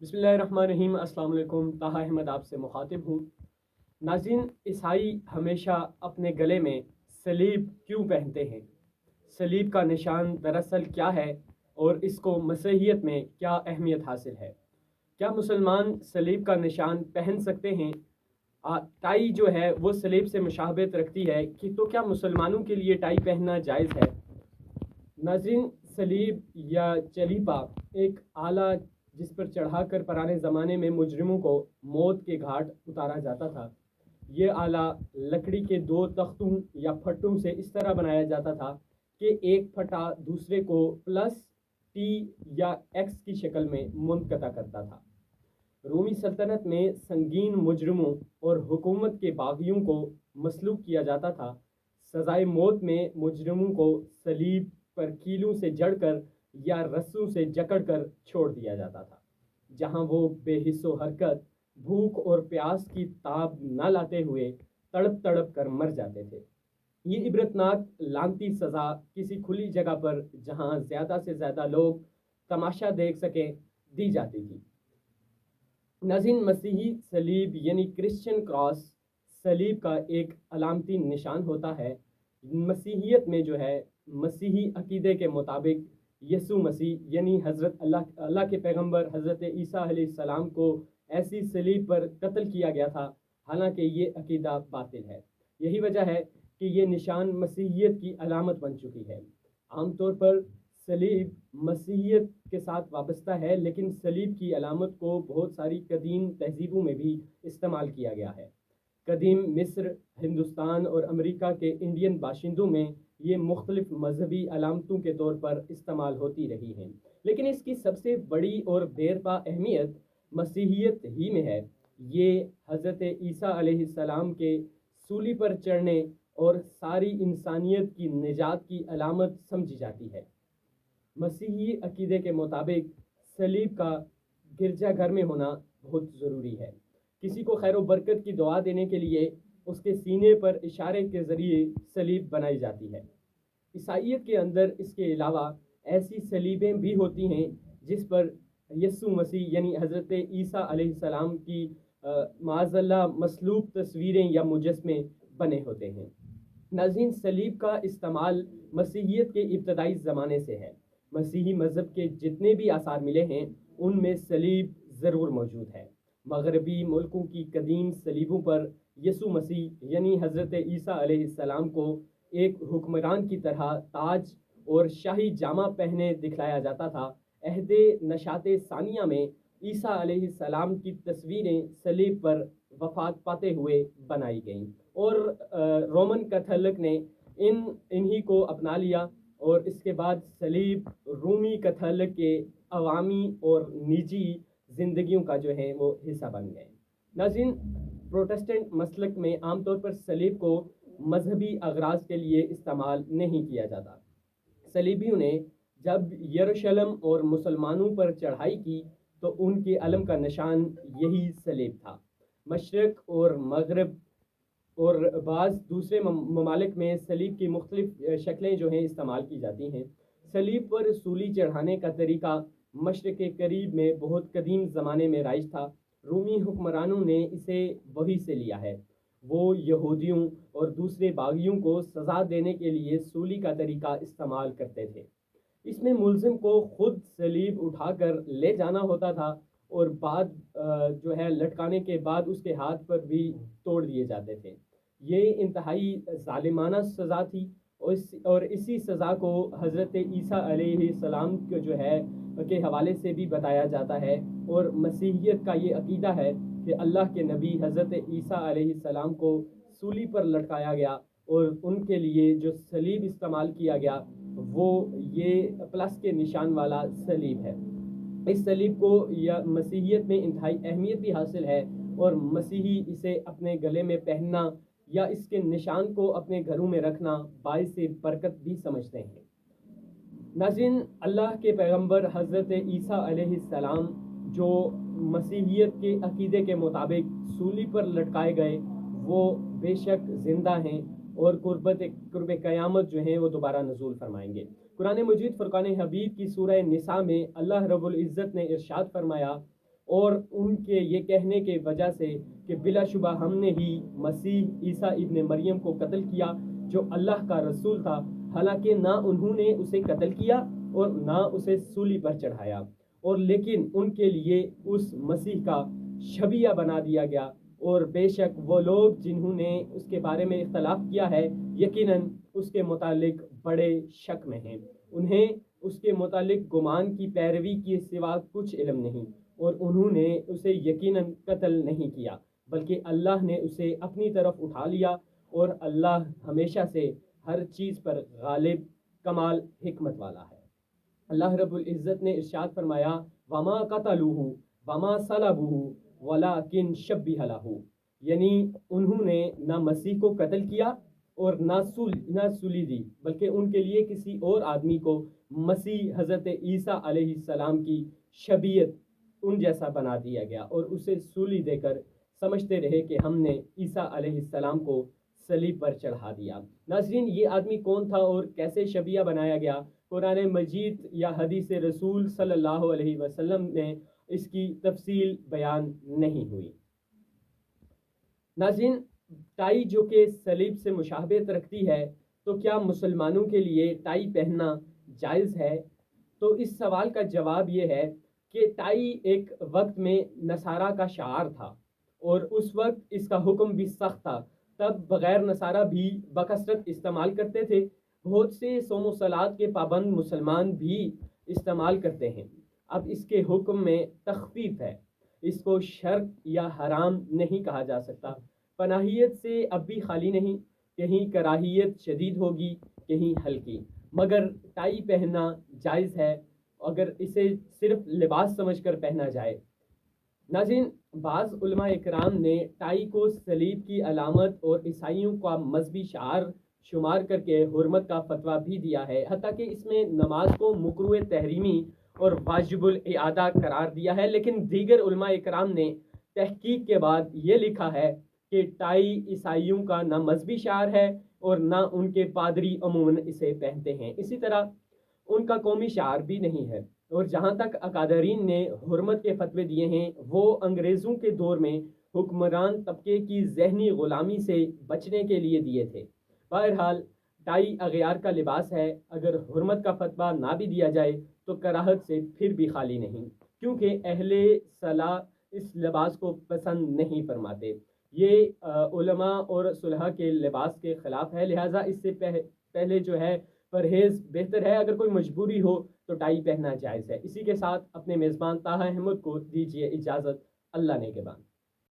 بسم اللہ الرحمن الرحیم۔ السلام علیکم۔ طاہا احمد آپ سے مخاطب ہوں۔ ناظرین، عیسائی ہمیشہ اپنے گلے میں صلیب کیوں پہنتے ہیں؟ صلیب کا نشان دراصل کیا ہے اور اس کو مسیحیت میں کیا اہمیت حاصل ہے؟ کیا مسلمان صلیب کا نشان پہن سکتے ہیں؟ ٹائی جو ہے وہ صلیب سے مشابہت رکھتی ہے کہ تو کیا مسلمانوں کے لیے ٹائی پہننا جائز ہے؟ ناظرین، صلیب یا چلیپا ایک آلہ جس پر چڑھا کر پرانے زمانے میں مجرموں کو موت کے گھاٹ اتارا جاتا تھا۔ یہ آلہ لکڑی کے دو تختوں یا پھٹوں سے اس طرح بنایا جاتا تھا کہ ایک پھٹا دوسرے کو پلس ٹی یا ایکس کی شکل میں منقطع کرتا تھا۔ رومی سلطنت میں سنگین مجرموں اور حکومت کے باغیوں کو مسلوب کیا جاتا تھا۔ سزائے موت میں مجرموں کو صلیب پر کیلوں سے جڑ کر یا رسوں سے جکڑ کر چھوڑ دیا جاتا تھا، جہاں وہ بے حس و حرکت، بھوک اور پیاس کی تاب نہ لاتے ہوئے تڑپ تڑپ کر مر جاتے تھے۔ یہ عبرتناک لعنتی سزا کسی کھلی جگہ پر جہاں زیادہ سے زیادہ لوگ تماشا دیکھ سکیں دی جاتی تھی۔ ناظرین، مسیحی صلیب یعنی کرسچن کراس صلیب کا ایک علامتی نشان ہوتا ہے۔ مسیحیت میں جو ہے، مسیحی عقیدے کے مطابق یسوع مسیح یعنی حضرت اللہ کے پیغمبر حضرت عیسیٰ علیہ السلام کو ایسی صلیب پر قتل کیا گیا تھا، حالانکہ یہ عقیدہ باطل ہے۔ یہی وجہ ہے کہ یہ نشان مسیحیت کی علامت بن چکی ہے۔ عام طور پر صلیب مسیحیت کے ساتھ وابستہ ہے، لیکن صلیب کی علامت کو بہت ساری قدیم تہذیبوں میں بھی استعمال کیا گیا ہے۔ قدیم مصر، ہندوستان اور امریکہ کے انڈین باشندوں میں یہ مختلف مذہبی علامتوں کے طور پر استعمال ہوتی رہی ہیں، لیکن اس کی سب سے بڑی اور دیرپا اہمیت مسیحیت ہی میں ہے۔ یہ حضرت عیسیٰ علیہ السلام کے سولی پر چڑھنے اور ساری انسانیت کی نجات کی علامت سمجھی جاتی ہے۔ مسیحی عقیدے کے مطابق صلیب کا گرجا گھر میں ہونا بہت ضروری ہے۔ کسی کو خیر و برکت کی دعا دینے کے لیے اس کے سینے پر اشارے کے ذریعے صلیب بنائی جاتی ہے۔ عیسائیت کے اندر اس کے علاوہ ایسی صلیبیں بھی ہوتی ہیں جس پر یسوع مسیح یعنی حضرت عیسیٰ علیہ السلام کی معاذ اللہ مصلوب تصویریں یا مجسمے بنے ہوتے ہیں۔ ناظرین، صلیب کا استعمال مسیحیت کے ابتدائی زمانے سے ہے۔ مسیحی مذہب کے جتنے بھی آثار ملے ہیں ان میں صلیب ضرور موجود ہے۔ مغربی ملکوں کی قدیم صلیبوں پر یسوع مسیح یعنی حضرت عیسیٰ علیہ السلام کو ایک حکمران کی طرح تاج اور شاہی جامہ پہنے دکھلایا جاتا تھا۔ عہد نشاط ثانیہ میں عیسیٰ علیہ السلام کی تصویریں صلیب پر وفات پاتے ہوئے بنائی گئیں، اور رومن کیتھولک نے انہی کو اپنا لیا، اور اس کے بعد صلیب رومی کیتھولک کے عوامی اور نجی زندگیوں کا جو ہے وہ حصہ بن گئے۔ ناظرین، پروٹسٹنٹ مسلک میں عام طور پر صلیب کو مذہبی اغراض کے لیے استعمال نہیں کیا جاتا۔ صلیبیوں نے جب یروشلم اور مسلمانوں پر چڑھائی کی تو ان کے علم کا نشان یہی صلیب تھا۔ مشرق اور مغرب اور بعض دوسرے ممالک میں صلیب کی مختلف شکلیں جو ہیں استعمال کی جاتی ہیں۔ صلیب پر سولی چڑھانے کا طریقہ مشرق قریب میں بہت قدیم زمانے میں رائج تھا۔ رومی حکمرانوں نے اسے وحی سے لیا ہے۔ وہ یہودیوں اور دوسرے باغیوں کو سزا دینے کے لیے سولی کا طریقہ استعمال کرتے تھے۔ اس میں ملزم کو خود صلیب اٹھا کر لے جانا ہوتا تھا، اور بعد جو ہے لٹکانے کے بعد اس کے ہاتھ پر بھی توڑ دیے جاتے تھے۔ یہ انتہائی ظالمانہ سزا تھی، اور اسی سزا کو حضرت عیسیٰ علیہ السلام کو جو ہے کے حوالے سے بھی بتایا جاتا ہے، اور مسیحیت کا یہ عقیدہ ہے کہ اللہ کے نبی حضرت عیسیٰ علیہ السلام کو سولی پر لٹکایا گیا، اور ان کے لیے جو صلیب استعمال کیا گیا وہ یہ پلس کے نشان والا صلیب ہے۔ اس صلیب کو یا مسیحیت میں انتہائی اہمیت بھی حاصل ہے، اور مسیحی اسے اپنے گلے میں پہننا یا اس کے نشان کو اپنے گھروں میں رکھنا باعث برکت بھی سمجھتے ہیں۔ ناظرین، اللہ کے پیغمبر حضرت عیسیٰ علیہ السلام جو مسیحیت کے عقیدے کے مطابق سولی پر لٹکائے گئے، وہ بے شک زندہ ہیں، اور قرب قیامت جو ہیں وہ دوبارہ نزول فرمائیں گے۔ قرآن مجید فرقان حمید کی سورہ نساء میں اللہ رب العزت نے ارشاد فرمایا، اور ان کے یہ کہنے کے وجہ سے کہ بلا شبہ ہم نے ہی مسیح عیسیٰ ابن مریم کو قتل کیا جو اللہ کا رسول تھا، حالانکہ نہ انہوں نے اسے قتل کیا اور نہ اسے سولی پر چڑھایا، اور لیکن ان کے لیے اس مسیح کا شبیہ بنا دیا گیا۔ اور بے شک وہ لوگ جنہوں نے اس کے بارے میں اختلاف کیا ہے یقیناً اس کے متعلق بڑے شک میں ہیں، انہیں اس کے متعلق گمان کی پیروی کے سوا کچھ علم نہیں، اور انہوں نے اسے یقیناً قتل نہیں کیا بلکہ اللہ نے اسے اپنی طرف اٹھا لیا، اور اللہ ہمیشہ سے ہر چیز پر غالب کمال حکمت والا ہے۔ اللہ رب العزت نے ارشاد فرمایا وما قتلوہ وما صلبوہ ولکن شبہ لہ، یعنی انہوں نے نہ مسیح کو قتل کیا اور نہ سولی دی، بلکہ ان کے لیے کسی اور آدمی کو مسیح حضرت عیسیٰ علیہ السلام کی شبیت ان جیسا بنا دیا گیا، اور اسے سولی دے کر سمجھتے رہے کہ ہم نے عیسیٰ علیہ السلام کو صلیب پر چڑھا دیا۔ ناظرین، یہ آدمی کون تھا اور کیسے شبیہ بنایا گیا؟ قرآن مجید یا حدیث رسول صلی اللہ علیہ وسلم میں اس کی تفصیل بیان نہیں ہوئی۔ ناظرین، ٹائی جو کہ صلیب سے مشابہت رکھتی ہے، تو کیا مسلمانوں کے لیے ٹائی پہننا جائز ہے؟ تو اس سوال کا جواب یہ ہے کہ ٹائی ایک وقت میں نصارہ کا شعار تھا، اور اس وقت اس کا حکم بھی سخت تھا، تب بغیر نصارہ بھی بکثرت استعمال کرتے تھے، بہت سے صوم و صلات کے پابند مسلمان بھی استعمال کرتے ہیں۔ اب اس کے حکم میں تخفیف ہے، اس کو شرک یا حرام نہیں کہا جا سکتا، پناہیت سے اب بھی خالی نہیں، کہیں کراہیت شدید ہوگی کہیں ہلکی، مگر ٹائی پہننا جائز ہے اگر اسے صرف لباس سمجھ کر پہنا جائے۔ ناظرین، بعض علماء اکرام نے ٹائی کو صلیب کی علامت اور عیسائیوں کا مذہبی شعار شمار کر کے حرمت کا فتویٰ بھی دیا ہے، حتیٰ کہ اس میں نماز کو مکروہ تحریمی اور واجب الاعادہ قرار دیا ہے، لیکن دیگر علماء اکرام نے تحقیق کے بعد یہ لکھا ہے کہ ٹائی عیسائیوں کا نہ مذہبی شعار ہے اور نہ ان کے پادری عموماً اسے پہنتے ہیں، اسی طرح ان کا قومی شعار بھی نہیں ہے۔ اور جہاں تک اکادرین نے حرمت کے فتوے دیے ہیں وہ انگریزوں کے دور میں حکمران طبقے کی ذہنی غلامی سے بچنے کے لیے دیے تھے۔ بہرحال ٹائی اغیار کا لباس ہے، اگر حرمت کا فتویٰ نہ بھی دیا جائے تو کراہت سے پھر بھی خالی نہیں، کیونکہ اہل صلاح اس لباس کو پسند نہیں فرماتے، یہ علماء اور صلحاء کے لباس کے خلاف ہے، لہٰذا اس سے پہلے جو ہے پرہیز بہتر ہے، اگر کوئی مجبوری ہو تو ٹائی پہننا جائز ہے۔ اسی کے ساتھ اپنے میزبان طاہا احمد کو دیجیے اجازت، اللہ نے کے بعد۔